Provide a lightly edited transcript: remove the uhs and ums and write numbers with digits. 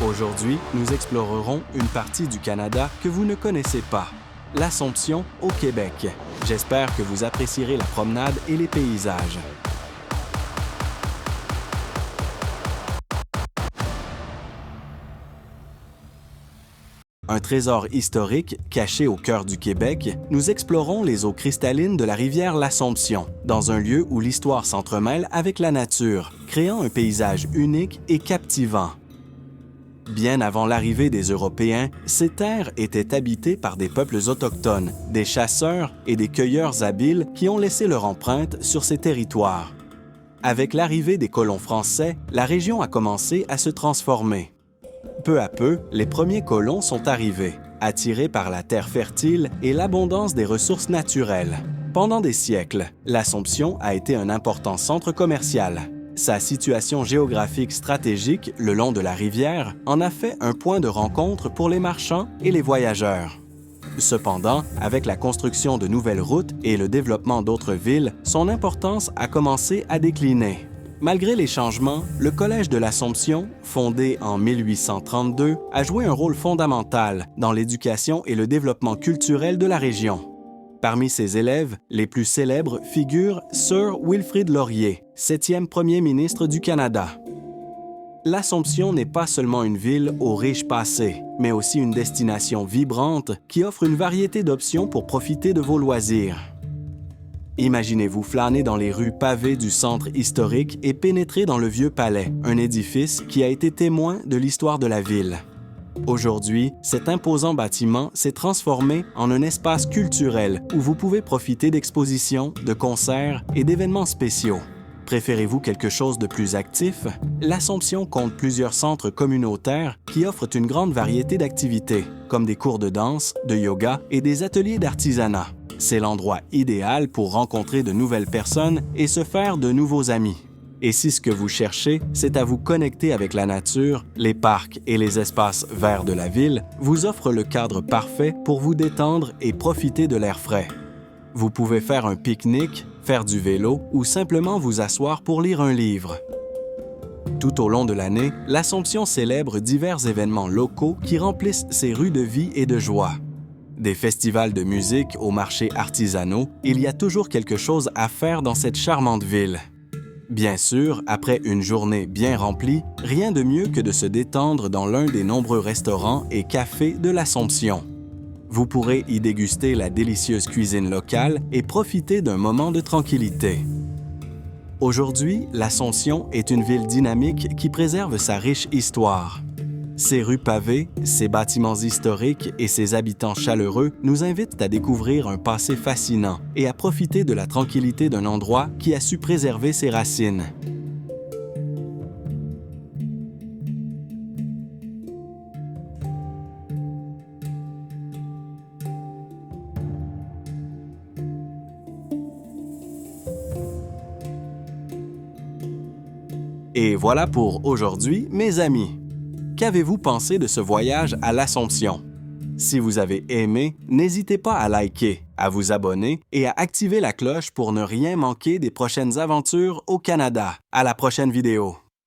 Aujourd'hui, nous explorerons une partie du Canada que vous ne connaissez pas, l'Assomption au Québec. J'espère que vous apprécierez la promenade et les paysages. Un trésor historique caché au cœur du Québec, nous explorons les eaux cristallines de la rivière l'Assomption, dans un lieu où l'histoire s'entremêle avec la nature, créant un paysage unique et captivant. Bien avant l'arrivée des Européens, ces terres étaient habitées par des peuples autochtones, des chasseurs et des cueilleurs habiles qui ont laissé leur empreinte sur ces territoires. Avec l'arrivée des colons français, la région a commencé à se transformer. Peu à peu, les premiers colons sont arrivés, attirés par la terre fertile et l'abondance des ressources naturelles. Pendant des siècles, l'Assomption a été un important centre commercial. Sa situation géographique stratégique le long de la rivière en a fait un point de rencontre pour les marchands et les voyageurs. Cependant, avec la construction de nouvelles routes et le développement d'autres villes, son importance a commencé à décliner. Malgré les changements, le Collège de l'Assomption, fondé en 1832, a joué un rôle fondamental dans l'éducation et le développement culturel de la région. Parmi ses élèves, les plus célèbres figurent Sir Wilfrid Laurier, 7e premier ministre du Canada. L'Assomption n'est pas seulement une ville au riche passé, mais aussi une destination vibrante qui offre une variété d'options pour profiter de vos loisirs. Imaginez-vous flâner dans les rues pavées du centre historique et pénétrer dans le Vieux Palais, un édifice qui a été témoin de l'histoire de la ville. Aujourd'hui, cet imposant bâtiment s'est transformé en un espace culturel où vous pouvez profiter d'expositions, de concerts et d'événements spéciaux. Préférez-vous quelque chose de plus actif? L'Assomption compte plusieurs centres communautaires qui offrent une grande variété d'activités, comme des cours de danse, de yoga et des ateliers d'artisanat. C'est l'endroit idéal pour rencontrer de nouvelles personnes et se faire de nouveaux amis. Et si ce que vous cherchez, c'est à vous connecter avec la nature, les parcs et les espaces verts de la ville vous offrent le cadre parfait pour vous détendre et profiter de l'air frais. Vous pouvez faire un pique-nique, faire du vélo ou simplement vous asseoir pour lire un livre. Tout au long de l'année, l'Assomption célèbre divers événements locaux qui remplissent ses rues de vie et de joie. Des festivals de musique aux marchés artisanaux, il y a toujours quelque chose à faire dans cette charmante ville. Bien sûr, après une journée bien remplie, rien de mieux que de se détendre dans l'un des nombreux restaurants et cafés de l'Assomption. Vous pourrez y déguster la délicieuse cuisine locale et profiter d'un moment de tranquillité. Aujourd'hui, l'Assomption est une ville dynamique qui préserve sa riche histoire. Ses rues pavées, ses bâtiments historiques et ses habitants chaleureux nous invitent à découvrir un passé fascinant et à profiter de la tranquillité d'un endroit qui a su préserver ses racines. Et voilà pour aujourd'hui, mes amis. Qu'avez-vous pensé de ce voyage à l'Assomption? Si vous avez aimé, n'hésitez pas à liker, à vous abonner et à activer la cloche pour ne rien manquer des prochaines aventures au Canada. À la prochaine vidéo!